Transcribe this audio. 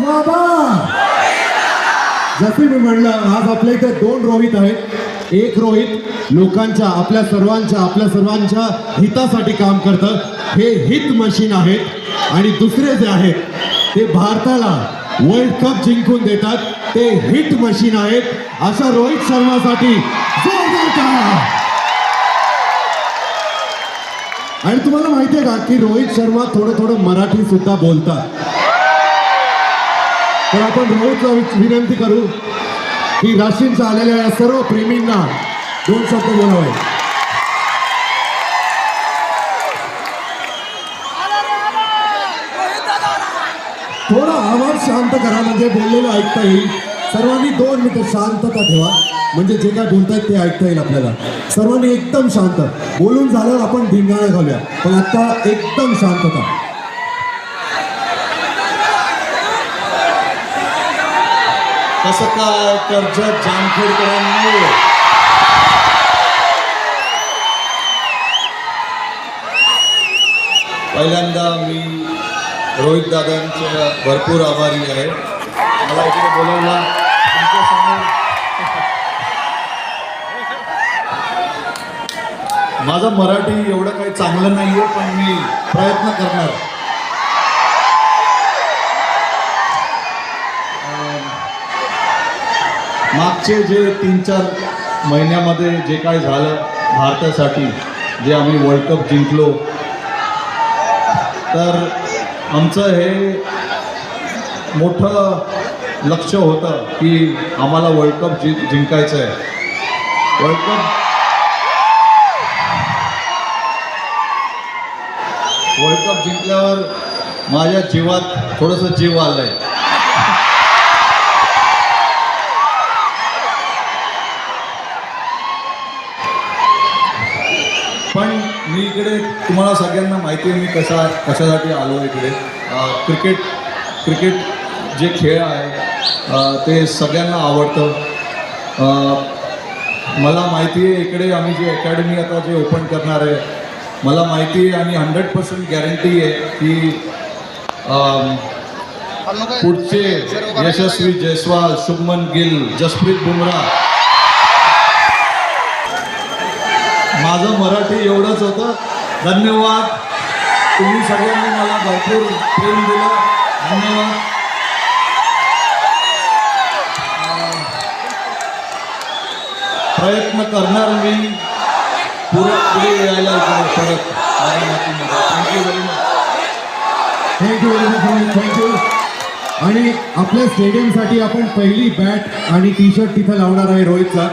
जिंदाबाद. जसे मी म्हणलं, आज आपल्या इथे दोन रोहित आहेत. एक रोहित लोकांच्या आपल्या सर्वांच्या हितासाठी काम करतं, हे हित मशीन आहेत. आणि दुसरे जे आहेत ते भारताला वर्ल्ड कप जिंकून देतात, ते हिट मशीन आहेत. अशा रोहित शर्मासाठी जोरदार टाळ्या. आणि तुम्हाला माहितीये का की रोहित शर्मा थोडं मराठी सुद्धा बोलतात. तर आपण रोहितला विनंती करू की राशींच्या आलेल्या या सर्व प्रेमींना दोन शब्द बोलावे. थोडा आवाज शांत करा म्हणजे बोललेलं ऐकता येईल. सर्वांनी 2 मिनिटं शांतता ठेवा, म्हणजे जे काय बोलतायत ते ऐकता येईल आपल्याला. सर्वांनी एकदम शांत. बोलून झाल्यावर आपण धिंगाणा घालूया, पण आता एकदम शांतता. कसं काय कर्जत जामखेडकरांनी पहिल्यांदा मी रोहित दादांचे भरपूर आभारी आहे. मला इकडे बोलवला तुमच्यासमोर. माझं मराठी एवढं काही चांगलं नाही आहे, पण मी प्रयत्न करणार. मागचे जे 3-4 महिन्यामध्ये जे काय झालं भारतासाठी, जे आम्ही वर्ल्ड कप जिंकलो, तर आमचं हे मोठं लक्ष होतं की आम्हाला वर्ल्ड कप जिंकायचं आहे. वर्ल्ड कप जिंकल्यावर माझ्या जीवात थोडंसं जीव आलं आहे. पण मी इकडे तुम्हाला सगळ्यांना माहिती आहे मी कशासाठी आलो इकडे. क्रिकेट जे खेळ आहे ते सगळ्यांना आवडतं. मला माहिती आहे इकडे आम्ही जे अकॅडमी आता जे ओपन करणार आहे, मला माहिती आहे आणि 100% गॅरंटी आहे की पुढचे यशस्वी जयस्वाल, शुभमन गिल, जसप्रीत बुमराह. माझं मराठी एवढंच होतं. धन्यवाद. तुम्ही सगळ्यांनी मला भरपूर प्रेम दिलं. धन्यवाद. प्रयत्न करणार मी पुढे यायला परत माझ्या मातीमध्ये. Thank you very much. Thank you very much Rohit, thank you. आणि आपल्या स्टेडियमसाठी आपण पहिली बॅट आणि टी-शर्ट तिथं लावणार आहे रोहितचा.